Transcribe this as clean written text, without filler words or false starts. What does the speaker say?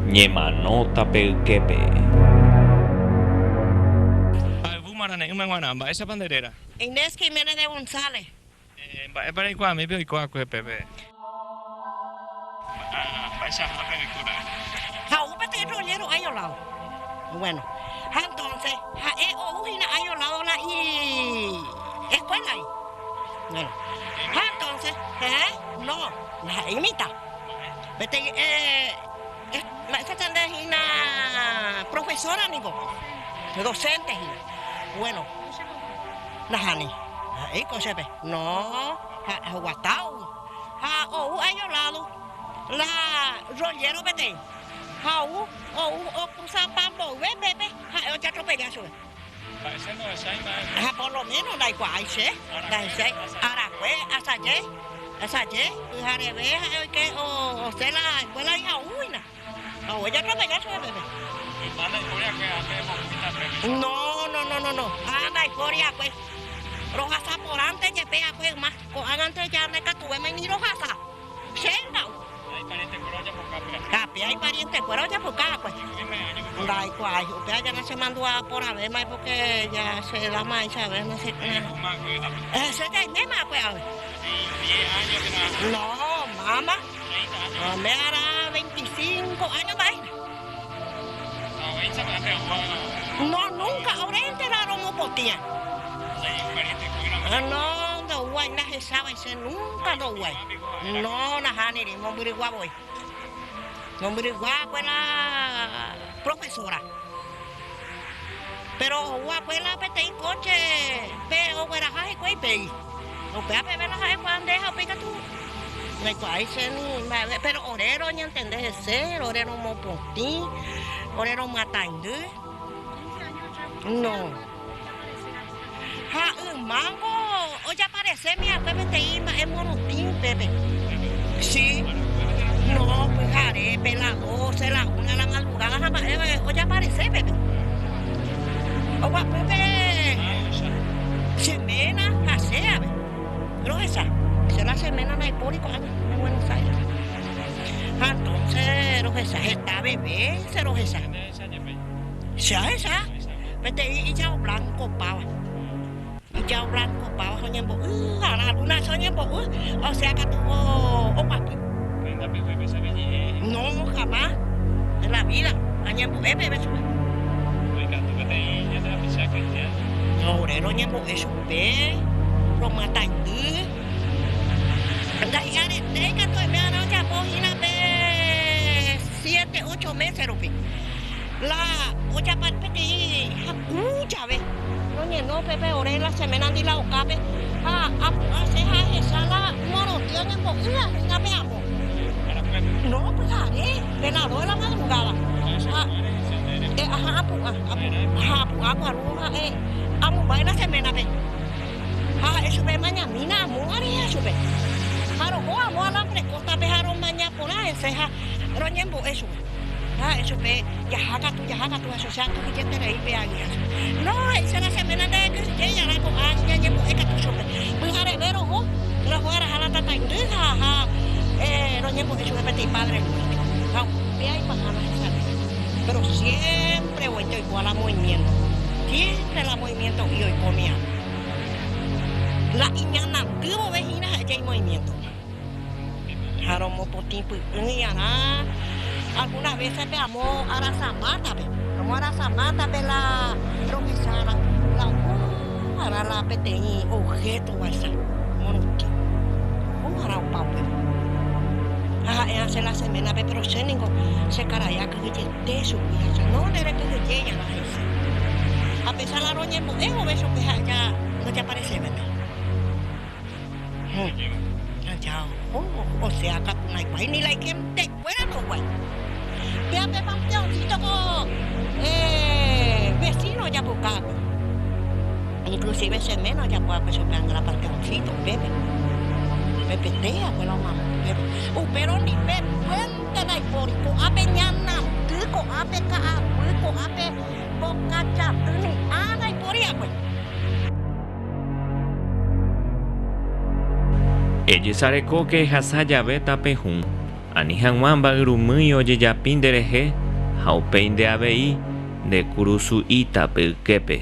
Ñemanóta peuquepe. Bumarane, Umanguanamba, esa banderera. Inés Jiménez de González. Para igual, me veo igual que Pepe. Esa la película. Jaupe te rollero ayolado. Bueno, entonces, ujina ayolado la y escuela ahí. Bueno, entonces, no, la imita. Vete, esta tanda es una profesora, nico, docente, bueno, la Jani, ahí cosepe, no, guatao, ayolado, la rollero, vete, o cruza pambo, bebé, ya atropella su. Por lo menos la igual, Aragüe, Asayé, Jarebe, que o sea la escuela hija uina. O ella atropella su bebé. No. Anda, historia, pues. Rojasa por antes, ya pega, pues, más. Antes ya me catuve, me ni rojasa. Senda. Capia, hay pariente, pero ya por acá, pues. Da igual, usted ya no se mandó a por a ver más porque ya se da más, ¿sabes? No sé qué. Ese ya me más, pues, a ver. No, mamá. No, me hará 25 años más. No, nunca. Ahora enteraron un potía. No guay, no se sabe, nunca lo guay. No, Najani, no me voy. No me pues la profesora. Pero pues la pete coche, pero fuera jaje coi pei. No pea bebe la jaje cuando deja pica tú. No hay cual pero orero ni entender ser, orero mo ponti, orero matando. No. Mango, hoy aparece mi pete ima es monotín, bebé. Sí. No, pues arepe, las 12, las 1 de la madrugada, hoy aparece, bebé. O Pepe, semana, casea, pero esa la semana no hay público en Buenos Aires. Entonces, esa está bebé, esa. Esa, vete y ya blanco pava. Y ya blanco pava, soñembo, a la luna soñembo, o sea que tuvo, o papi. No, jamás, en la vida, soñembo, bebé, no, orero ñembo eso ve, lo matan Andai arete que estoy me han ya pojina de 7, 8 meses rupi. La ocha parte que mucha vez. No pepe ore la semana ni la ocabe. Hace esa la monotión en boquilla, no me amo. No, pues haré, venado de la madrugada. Amo va la semana ve. Eso ve mañana mina amor eso ve. Haro amo alambre costa ve haro mañana por ahí se roñembo eso. Eso ve ya haga tu asociado que te reí ve ahí. No, esa la semana de que ya la con aña ñembo es que tú sope. Pues haré ver ojo, la fuera a la tata indija, roñembo eso ve ti padre. Ve ahí para esa. Pero siempre voy igual a movimiento. Siempre el movimiento y hoy comía. La iñana, vivo vejina, ya hay movimiento. Jaromo por tiempo y algunas veces veamos a la zamata, vamos a la zamata de la profesora, para la PTI, objeto, va a ser, monotín. Para un papel. Hace la semana, pero se caraya que te subía, no le que ella la dice. A pesar de la roña, o beso que ya no te aparece, ¿verdad? O sea, que no hay país ni la hay quien te fuera, no, güey. Fíjate, campeoncito con vecino ya por acá. Inclusive ese menos ya puede pegar la panteoncito, Pepe. Pepe tea, pues la mamá. Pero ni Pepe, cuéntame, por apeñana, tico, apeca, apuico, ape, bocacha, ni ana y por ahí, pues. Ella sareco que hasaya beta pejun. Ani hag̃ua mba'yrumýi ojejapi nderehe ha upéi nde avei nde kurusu'íta pe yképe.